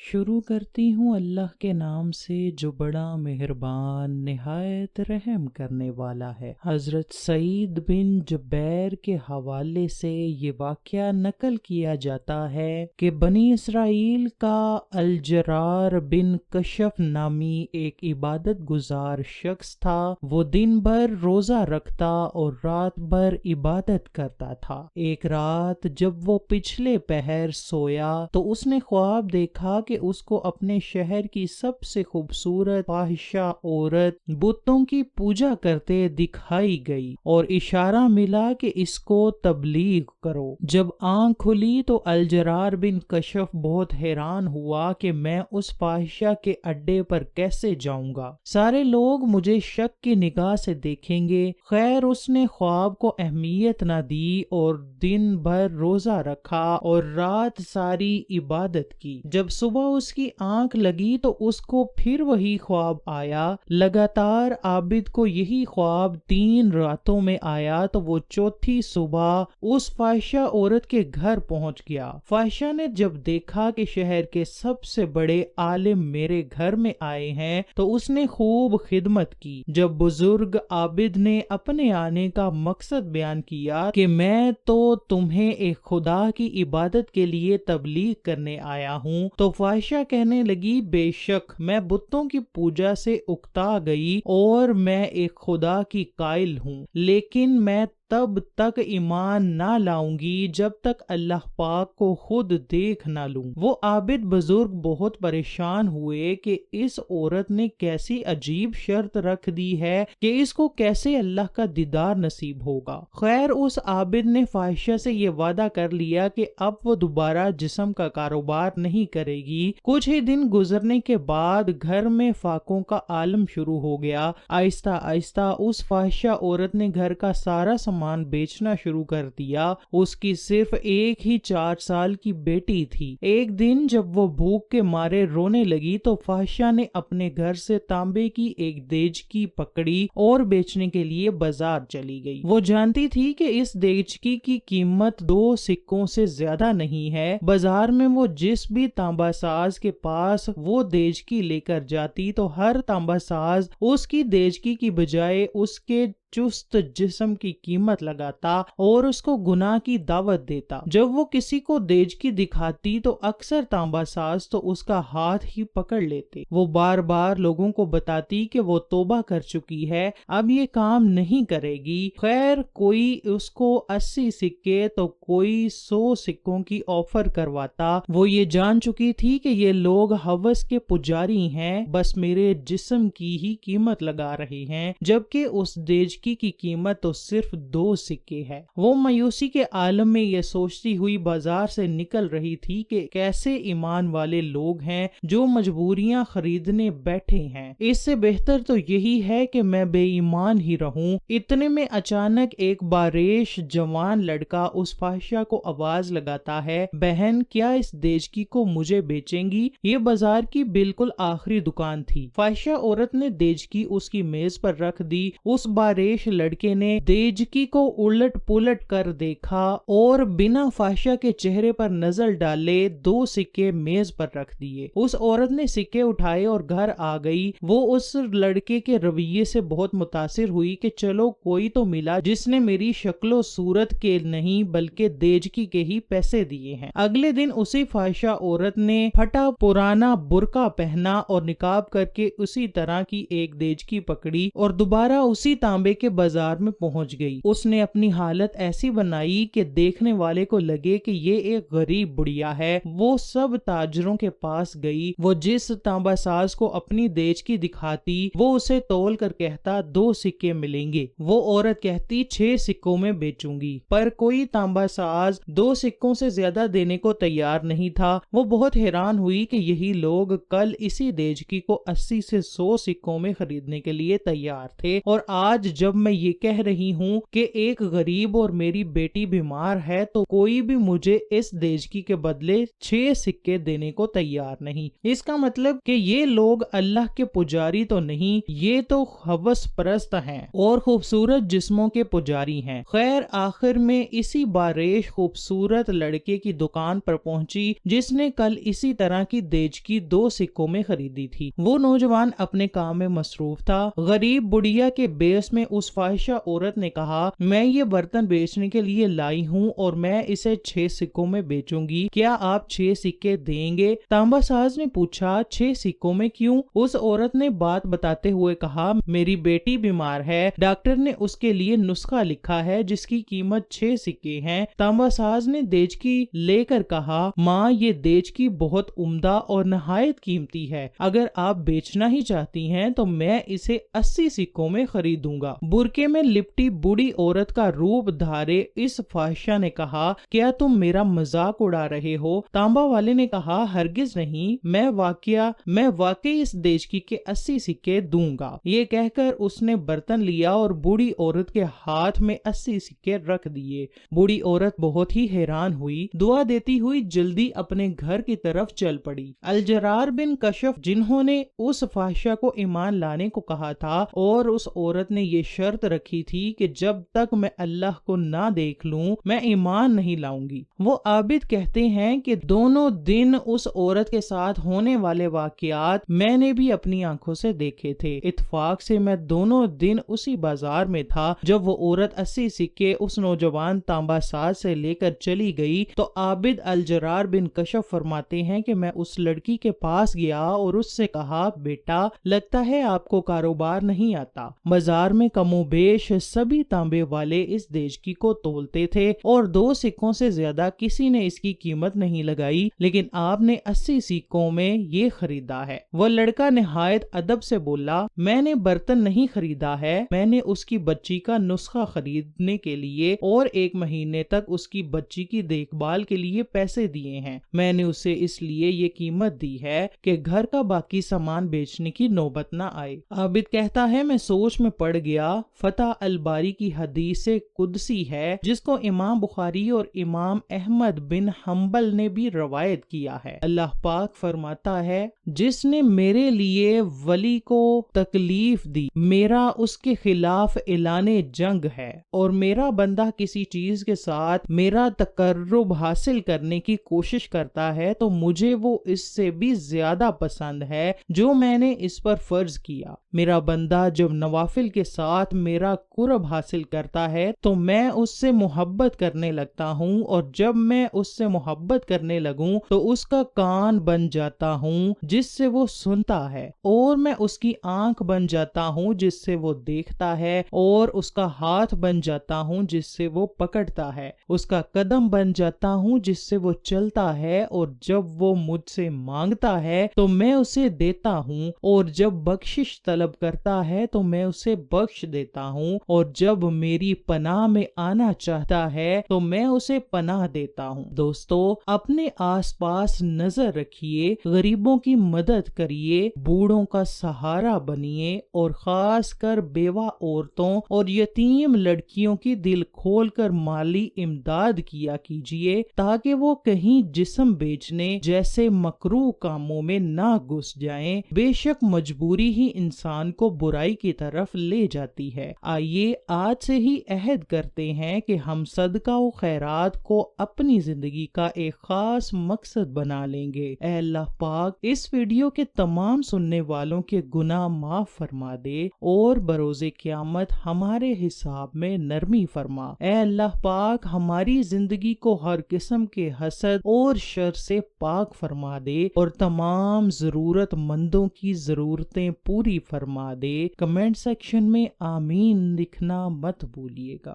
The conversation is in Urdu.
شروع کرتی ہوں اللہ کے نام سے جو بڑا مہربان نہایت رحم کرنے والا ہے۔ حضرت سعید بن جبیر کے حوالے سے یہ واقعہ نقل کیا جاتا ہے کہ بنی اسرائیل کا الجرار بن کشف نامی ایک عبادت گزار شخص تھا۔ وہ دن بھر روزہ رکھتا اور رات بھر عبادت کرتا تھا۔ ایک رات جب وہ پچھلے پہر سویا تو اس نے خواب دیکھا کہ اس کو اپنے شہر کی سب سے خوبصورت فاحشہ عورت بتوں کی پوجا کرتے دکھائی گئی اور اشارہ ملا کہ اس کو تبلیغ کرو۔ جب آنکھ کھلی تو الجرار بن کشف بہت حیران ہوا کہ میں اس فاحشہ کے اڈے پر کیسے جاؤں گا، سارے لوگ مجھے شک کی نگاہ سے دیکھیں گے۔ خیر اس نے خواب کو اہمیت نہ دی اور دن بھر روزہ رکھا اور رات ساری عبادت کی۔ جب صبح اس کی آنکھ لگی تو اس کو پھر وہی خواب آیا۔ لگاتار عابد کو یہی خواب 3 راتوں میں آیا تو وہ چوتھی صبح اس فاحشہ عورت کے گھر پہنچ گیا۔ فاحشہ نے جب دیکھا کہ شہر کے سب سے بڑے عالم میرے گھر میں آئے ہیں تو اس نے خوب خدمت کی۔ جب بزرگ عابد نے اپنے آنے کا مقصد بیان کیا کہ میں تو تمہیں ایک خدا کی عبادت کے لیے تبلیغ کرنے آیا ہوں، تو فاحشہ کہنے لگی بے شک میں بتوں کی پوجا سے اکتا گئی اور میں ایک خدا کی قائل ہوں، لیکن میں تب تک ایمان نہ لاؤں گی جب تک اللہ پاک کو خود دیکھ نہ لوں۔ وہ عابد بزرگ بہت پریشان ہوئے کہ اس عورت نے کیسی عجیب شرط رکھ دی ہے کہ اس کو کیسے اللہ کا دیدار نصیب ہوگا۔ خیر اس عابد نے فاحشہ سے یہ وعدہ کر لیا کہ اب وہ دوبارہ جسم کا کاروبار نہیں کرے گی۔ کچھ ہی دن گزرنے کے بعد گھر میں فاقوں کا عالم شروع ہو گیا۔ آہستہ آہستہ اس فاحشہ عورت نے گھر کا سارا سامان بیچنا شروع کر دیا۔ اس کی صرف ایک ہی 4 سال کی بیٹی تھی۔ ایک دن جب وہ بھوک کے مارے رونے لگی تو فاحشہ نے اپنے گھر سے تانبے کی ایک دیچکی پکڑی اور بیچنے کے لیے بازار چلی گئی۔ وہ جانتی تھی کہ اس دیچکی کی قیمت 2 سکوں سے زیادہ نہیں ہے۔ بازار میں وہ جس بھی تانبا ساز کے پاس وہ دیچکی لے کر جاتی تو ہر تانبا ساز اس کی دیچکی کی بجائے اس کے چست جسم کی قیمت لگاتا اور اس کو گناہ کی دعوت دیتا۔ جب وہ کسی کو دیچکی دکھاتی تو اکثر تانبا ساز تو اس کا ہاتھ ہی پکڑ لیتے۔ وہ بار بار لوگوں کو بتاتی کہ وہ توبہ کر چکی ہے، اب یہ کام نہیں کرے گی۔ خیر کوئی اس کو 80 سکے تو کوئی 100 سکوں کی آفر کرواتا۔ وہ یہ جان چکی تھی کہ یہ لوگ ہوس کے پجاری ہیں، بس میرے جسم کی ہی قیمت لگا رہے ہیں، جبکہ اس دیچکی کی قیمت تو صرف 2 سکے ہے۔ وہ مایوسی کے عالم میں یہ سوچتی ہوئی بازار سے نکل رہی تھی کہ کیسے ایمان والے لوگ ہیں جو مجبوریاں خریدنے بیٹھے ہیں، اس سے بہتر تو یہی ہے کہ میں بے ایمان ہی رہوں۔ اتنے میں اچانک ایک باریش جوان لڑکا اس فاحشہ کو آواز لگاتا ہے، بہن کیا اس دیچکی کو مجھے بیچیں گی؟ یہ بازار کی بالکل آخری دکان تھی۔ فاحشہ عورت نے دیچکی اس کی میز پر رکھ دی۔ اس باریش لڑکے نے دیچکی کو الٹ پلٹ کر دیکھا اور بنا فاحشہ کے چہرے پر نظر ڈالے 2 سکے میز پر رکھ دیے۔ اس عورت نے سکے اٹھائے اور گھر آ گئی۔ وہ اس لڑکے کے رویے سے بہت متاثر ہوئی کہ چلو کوئی تو ملا جس نے میری شکل و صورت کے نہیں بلکہ دیچکی کے ہی پیسے دیے ہیں۔ اگلے دن اسی فاحشہ عورت نے پھٹا پرانا برقع پہنا اور نقاب کر کے اسی طرح کی ایک دیچکی پکڑی اور دوبارہ اسی تانبے کے بازار میں پہنچ گئی۔ اس نے اپنی حالت ایسی بنائی کہ دیکھنے والے کو لگے کہ یہ ایک غریب بڑھیا ہے۔ وہ سب تاجروں کے پاس گئی۔ وہ جس تانبا ساز کو اپنی دیچکی دکھاتی وہ اسے تول کر کہتا 2 سکے ملیں گے۔ وہ عورت کہتی 6 سکوں میں بیچوں گی، پر کوئی تانبا ساز 2 سکوں سے زیادہ دینے کو تیار نہیں تھا۔ وہ بہت حیران ہوئی کہ یہی لوگ کل اسی دیچکی کو 80 سے 100 سکوں میں خریدنے کے لیے تیار تھے اور آج جب میں یہ کہہ رہی ہوں کہ ایک غریب اور میری بیٹی بیمار ہے تو کوئی بھی مجھے اس دیجکی کے بدلے 6 سکے دینے کو تیار نہیں۔ اس کا مطلب کہ یہ لوگ اللہ کے پجاری تو نہیں، یہ تو ہوس پرست ہیں اور خوبصورت جسموں کے پجاری ہیں۔ خیر آخر میں اسی باریش خوبصورت لڑکے کی دکان پر پہنچی جس نے کل اسی طرح کی دیجکی 2 سکوں میں خریدی تھی۔ وہ نوجوان اپنے کام میں مصروف تھا۔ غریب بڑھیا کے بیس میں اس فاحشہ عورت نے کہا، میں یہ برتن بیچنے کے لیے لائی ہوں اور میں اسے 6 سکوں میں بیچوں گی، کیا آپ 6 سکے دیں گے؟ تانبا ساز نے پوچھا، 6 سکوں میں کیوں؟ اس عورت نے بات بتاتے ہوئے کہا، میری بیٹی بیمار ہے، ڈاکٹر نے اس کے لیے نسخہ لکھا ہے جس کی قیمت 6 سکے ہیں۔ تانبا ساز نے دیجکی لے کر کہا، ماں یہ دیجکی بہت عمدہ اور نہایت قیمتی ہے، اگر آپ بیچنا ہی چاہتی ہیں تو میں اسے 80 سکوں میں خریدوں گا۔ برقعے میں لپٹی بوڑھی عورت کا روپ دھارے اس فاحشہ نے کہا، کیا تم میرا مذاق اڑا رہے ہو؟ تانبا والے نے کہا، ہرگز نہیں، میں واقعی اس دیجکی کے 80 سکے دوں گا۔ یہ کہہ کر اس نے برتن لیا اور بوڑھی عورت کے ہاتھ میں 80 سکے رکھ دیے۔ بوڑھی عورت بہت ہی حیران ہوئی، دعا دیتی ہوئی جلدی اپنے گھر کی طرف چل پڑی۔ الجرار بن کشف جنہوں نے اس فاحشہ کو ایمان لانے کو کہا تھا اور اس عورت نے یہ شرط رکھی تھی کہ جب تک میں اللہ کو نہ دیکھ لوں میں ایمان نہیں لاؤں گی، وہ عابد کہتے ہیں کہ دونوں دن اس عورت کے ساتھ ہونے والے واقعات میں نے بھی اپنی آنکھوں سے دیکھے تھے۔ اتفاق سے میں دونوں دن اسی بازار میں تھا۔ جب وہ عورت 80 سکے اس نوجوان تانبا ساز سے لے کر چلی گئی تو عابد الجرار بن کشف فرماتے ہیں کہ میں اس لڑکی کے پاس گیا اور اس سے کہا، بیٹا لگتا ہے آپ کو کاروبار نہیں آتا۔ بازار میں کم و بیش سبھی تانبے والے اس دیجکی کو تولتے تھے اور 2 سکوں سے زیادہ کسی نے اس کی قیمت نہیں لگائی، لیکن آپ نے 80 سکوں میں یہ خریدا ہے۔ وہ لڑکا نہایت ادب سے بولا، میں نے برتن نہیں خریدا ہے، میں نے اس کی بچی کا نسخہ خریدنے کے لیے اور 1 مہینے تک اس کی بچی کی دیکھ بھال کے لیے پیسے دیے ہیں۔ میں نے اسے اس لیے یہ قیمت دی ہے کہ گھر کا باقی سامان بیچنے کی نوبت نہ آئے۔ عابد کہتا ہے، میں سوچ میں پڑ گیا۔ فتح الباری کی حدیث قدسی ہے جس کو امام بخاری اور امام احمد بن حنبل نے بھی روایت کیا ہے۔ اللہ پاک فرماتا ہے، جس نے میرے لیے ولی کو تکلیف دی میرا اس کے خلاف اعلان جنگ ہے، اور میرا بندہ کسی چیز کے ساتھ میرا تقرب حاصل کرنے کی کوشش کرتا ہے تو مجھے وہ اس سے بھی زیادہ پسند ہے جو میں نے اس پر فرض کیا۔ میرا بندہ جب نوافل کے ساتھ میرا قرب حاصل کرتا ہے تو میں اس سے محبت کرنے لگتا ہوں، اور جب میں اس سے محبت کرنے لگوں تو اس کا کان بن جاتا ہوں جس سے وہ سنتا ہے، اور میں اس کی آنکھ بن جاتا ہوں جس سے وہ دیکھتا ہے، اور اس کا ہاتھ بن جاتا ہوں جس سے وہ پکڑتا ہے، اس کا قدم بن جاتا ہوں جس سے وہ چلتا ہے، اور جب وہ مجھ سے مانگتا ہے تو میں اسے دیتا ہوں، اور جب بخشش طلب کرتا ہے تو میں اسے بخش دیتا ہوں، اور جب میری پناہ میں آنا چاہتا ہے تو میں اسے پناہ دیتا ہوں۔ دوستو، اپنے آس پاس نظر رکھیے، غریبوں کی مدد کریے، بوڑھوں کا سہارا بنیے، اور خاص کر بیوہ عورتوں اور یتیم لڑکیوں کی دل کھول کر مالی امداد کیا کیجیے تاکہ وہ کہیں جسم بیچنے جیسے مکروہ کاموں میں نہ گھس جائیں۔ بے شک مجبوری ہی انسان کو برائی کی طرف لے جاتی ہے۔ آئیے آج سے ہی عہد کرتے ہیں کہ ہم صدقہ و خیرات کو اپنی زندگی کا ایک خاص مقصد بنا لیں گے۔ اے اللہ پاک، اس ویڈیو کے تمام سننے والوں کے گناہ معاف فرما دے اور بروز قیامت ہمارے حساب میں نرمی فرما۔ اے اللہ پاک، ہماری زندگی کو ہر قسم کے حسد اور شر سے پاک فرما دے اور تمام ضرورت مندوں کی ضرورتیں پوری فرما دے۔ کمنٹ سیکشن میں آمین لکھنا مت بھولیے گا۔